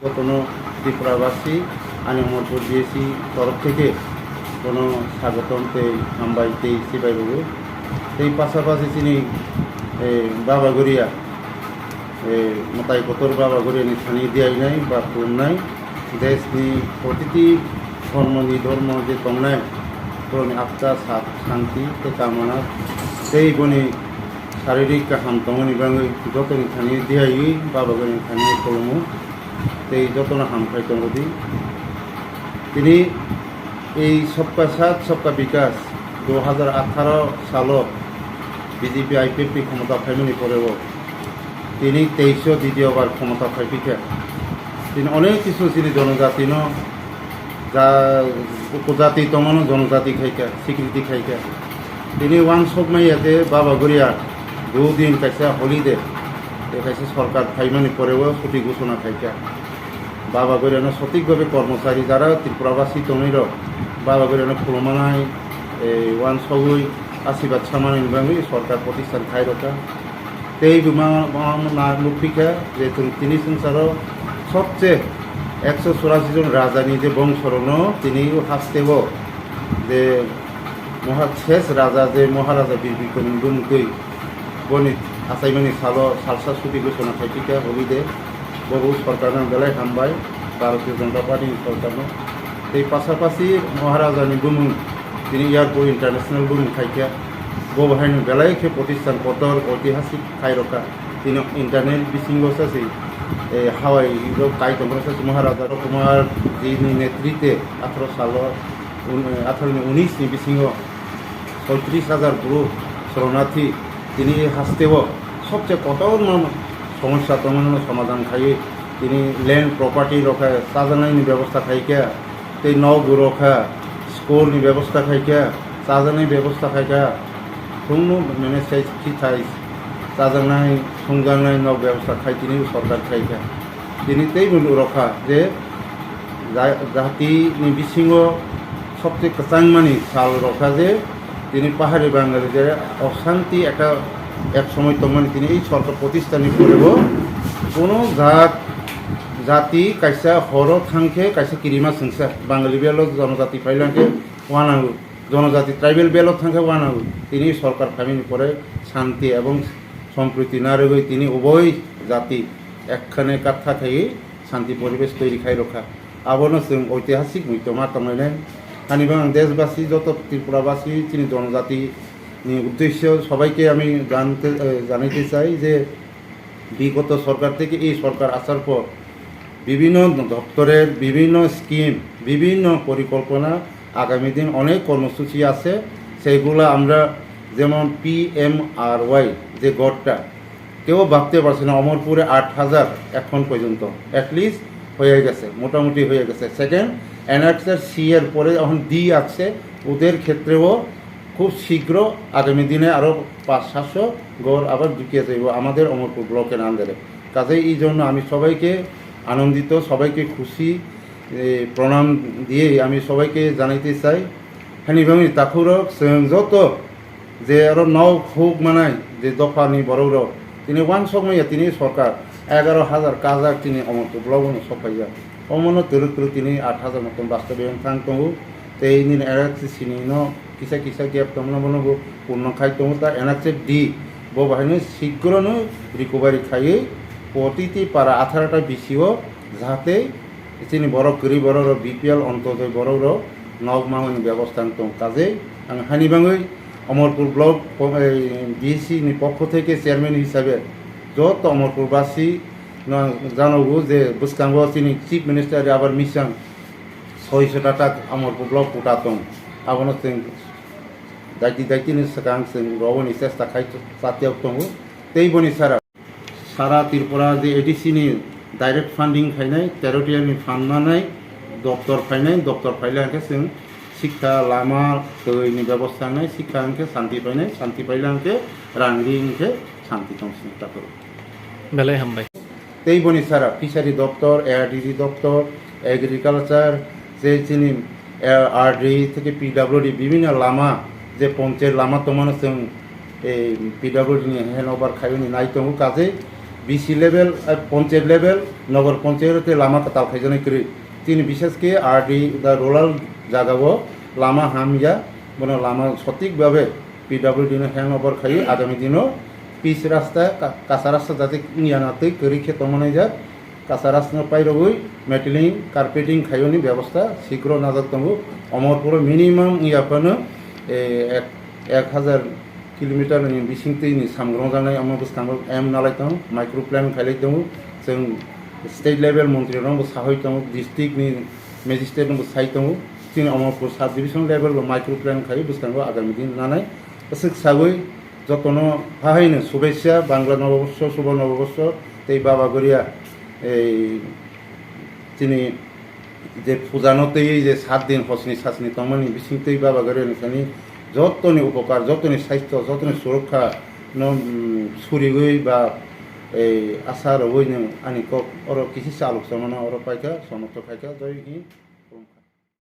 কোনো ত্রিপুরাবাসী आणि अमरपुर बीएससी তরফ থেকে কোনো স্বাগতম তেই হামবাই তেই সিবাইবাবু এই পাশাপাশি তিনি বাবাগরিয়া মতাই কতর বাবাগরিয়ানি থানি দিয়াই নাই বা খুলনাই দেশনি প্রতিটি ধর্ম যে তংনাই পুরনি আত্মা শান্তি তে কামনা সেই বনি শারীরিক কাহাম তংনি বাঙৈ যতনি থানি দিয়াই বাবাগরিয়ানি থানি কলমু সেই যতনা হামখাই তংদি তিনি এই सबका साथ सबका विकास 2018 সালত বিজেপি আইপিএফটি ক্ষমতা ফাইমানি পরেও তিনি 23 দ্বিতীয়বার ক্ষমতা ফাইপিকে তিনি অনেক কিছু তিনি জনজাতি যা উপজাতি তমানো জনজাতি খাইকা স্বীকৃতি খাইকা তিনি ওয়ান সময়াতে বাবাগরিয়া দুদিন কাইসা হলিডে কাইসা সরকার ফাইমানি পরেও ছুটি ঘোষণা খাইকা বাবাগরিয়ানো সঠিকভাবে কর্মচারী যারা ত্রিপুরাবাসী তনির বাবাগরিয়ানো খুলমানায় ওয়ান সগুই আশীর্বাদ সামানি বাঙি সরকার প্রতিষ্ঠান খাই রকা তেই মুখিকা যে তিনি সংসারও সবচেয়ে 184 জন রাজানি যে বংশরণ তিনি হাসতেব যে শেষ রাজা যে মহারাজা বীর বিক্রম দুমুখই গণিত আসাইমানি সালসা ছুটি ঘোষণা খাইটিকা হলিদে বহু সরকার বেলায় হামবাই ভারতীয় জনতা পার্টি সরকার এই পাশাপাশি মহারাজানি বুমুং তিনি এয়ারপোর্ট ইন্টারন্যাশনাল বুমুং খাইকা বহাইনি বেলায়কে প্রতিষ্ঠান কতর ঐতিহাসিক খাই রকা তিনি ইন্টারনেট বিশিঙ্গ আছে হাওয়াই কাই তংগ্রস মহারাজা কুমার যিনি নেতৃত্বে 1819 বিশিঙ্গ 36,000 পুরো শরণার্থী তিনি হাসতেব সবচেয়ে কতর সমস্যা তমানো সমাধান খাই তিনি ল্যান্ড প্রপার্টি রখা সাজানাইনি ব্যবস্থা খাইকা সেই নগ রখা স্কুলনি ব্যবস্থা খাইকা সাজানাই ব্যবস্থা খাইকা কোনো মানে সেই সাজানাই সংজানাই নগ ব্যবস্থা খাই তিনি সরকার খাইকা তিনি তেই রখা যে জাতিনি বিশিঙ্গ সবচেয়ে কাচাংমানি সাল রখা যে তিনি পাহাড়ি বাঙালি যে অশান্তি একটা এক সময় তখন তিনি এই সরকার প্রতিষ্ঠানে করেব কোনো জাতি কাইসা হর থাংখে কাইসা কিরিমা সংসা বাঙালি বেলত জনজাতি ফাইলাংকে ওয়ানাঙ্গু জনজাতি ট্রাইবেল বেলত থাংখে ওয়ানাঙ্গু তিনি সরকার ফাইমিনি পরে শান্তি এবং সম্প্রীতি না রয়ে তিনি উভয় জাতি একখানে কাঠা খাই শান্তি পরিবেশ তৈরি খাই রখা আবনো जों ঐতিহাসিক মৈতমা তমাইনাই হানিবাং দেশবাসী যত ত্রিপুরাবাসী তিনি জনজাতি উদ্দেশ্য সবাইকে আমি জানাইতে চাই যে বিগত সরকার থেকে এই সরকার আসার পর বিভিন্ন দপ্তরের বিভিন্ন স্কিম বিভিন্ন পরিকল্পনা আগামী দিন অনেক কর্মসূচি আছে সেইগুলো আমরা যেমন PMRY যে গড়টা কেউ ভাবতে পারছে না অমরপুরে 8,000 এখন পর্যন্ত অ্যাটলিস্ট হয়ে গেছে মোটামুটি হয়ে গেছে সেকেন্ড এনআরসির সি এর পরে এখন ডি আছে ওদের ক্ষেত্রেও খুব শীঘ্র আগামী দিনে আরও 500-700 গড় আবার ঢুকিয়ে যাইব আমাদের অমরপুর ব্লকের আন্দারে কাজেই এই জন্য আমি সবাইকে আনন্দিত সবাইকে খুশি প্রণাম দিয়ে আমি সবাইকে জানাইতে চাই হানিভাঙি তাকুরক যত যে আরও হোক মানায় যে দফানি বড় তিনি ওয়ান সময় তিনি সরকার 11,000 কাজাক তিনি অমরপুর ব্লক সফাইয়া অমন তরুক তিনি 8,000 মতন বাস্তবায়ন থাকতো এই দিন এরাচ্ছি চিনি কিসা গ্যাপ তমন বনবো পূর্ণ খাই দো তা এনাচ্ছে ডি বাহিনী শীঘ্রনো রিকভারি খাই প্রতিটি পারা 18টা বিসিও যাতে চিনি বড় করি বড় BPL অন্তর্জয় বড় নগমাংনি ব্যবস্থা দं কাজে आं হানিবাঙৈ অমরপুর ব্লক BSC नि পক্ষ থেকে চেয়ারম্যান হিসাবে যত অমরপুরবাসী জানাবো যে বুসকাঙ্গ চিনি চিফ মিনিস্টার আবার মিশন 600 টাকা अमरपुर ब्लक कोटा दं आबनो जों दायित्वनि सिगां जों रवनि चेष्टा खाथियाव दङ दैबनि सारा त्रिपुरा जे एडिसिनि डाइरेक्ट फान्डिं खायनाय टेरिटरियेलनि फान्नानै दफ्तर फायलांखे जों शिक्षा लामा दैनि व्यवस्था नाय शिक्षा अंके शान्ति फायलांखे रांगिंखे शान्ति संस्था करो बेलाय हामबाय दैबनि सारा फिसारि दफ्तर ARDD दफ्तर एग्रिकालचार যে চিনি RD থেকে PWD বিভিন্ন লামা যে পঞ্চায়েত লামা তমানো जों এই PWD नि हेन्ड ओभार खायनि नायतो काजे বিসি লেভেল পঞ্চায়েত লেভেল নগর পঞ্চায়েতে লামা কাতাল খাইজানাय kri তিনি বিশেষকে আরডি দা রোলাল জাগাবো লামা হামিয়া বনে লামা সঠিকভাবে পিডব্লিউডি হ্যান্ড ওভার খাই আগামী দিনও পিচ রাস্তা কাঁচা রাস্তা যাতে ইয়ানাতে করি খেত মনে যাক কাঁচা রাস্তা পাইরবই মেটেলিং কার্পেটিং খাইনি ব্যবস্থা শীঘ্র নাজাত দङ অমরপুর মিনিমাম ইয়াফানো 1000 किलोमीटर बिसिंनि सामग्रं जानाय आमाव गोसखांबो एम नालाय दङ माइक्रो प्लान खायलाय दङ जों स्टेट लेभेल मन्थ्रिनावबो साहय दङ डिस्ट्रिक्टनि मेजिस्ट्रेटनावबो साहय दङ जों अमरपुर साब डिभिजन लेभेल माइक्रो प्लान खायो गोसखांबो आगामी दिन नानाय गोसो हिसाबै যতন ফাহাইনো শুভেচ্ছা বাংলা নববর্ষ শুভ নববর্ষ এই বাবাগরিয়া এই তিনি যে পূজানতেই যে 7 দিন হসনি সাসনি তমানি বিসিংতেই বাবাগরিয়া নিখানি যতনি উপকার যতনি স্বাস্থ্য যতনি সুরক্ষা সুরিগৈ বা এই আশা রবইনো আনি কক অর কিছু আলোচনা অর পাইকা সমর্থ খাইকা জয় হিন্দ।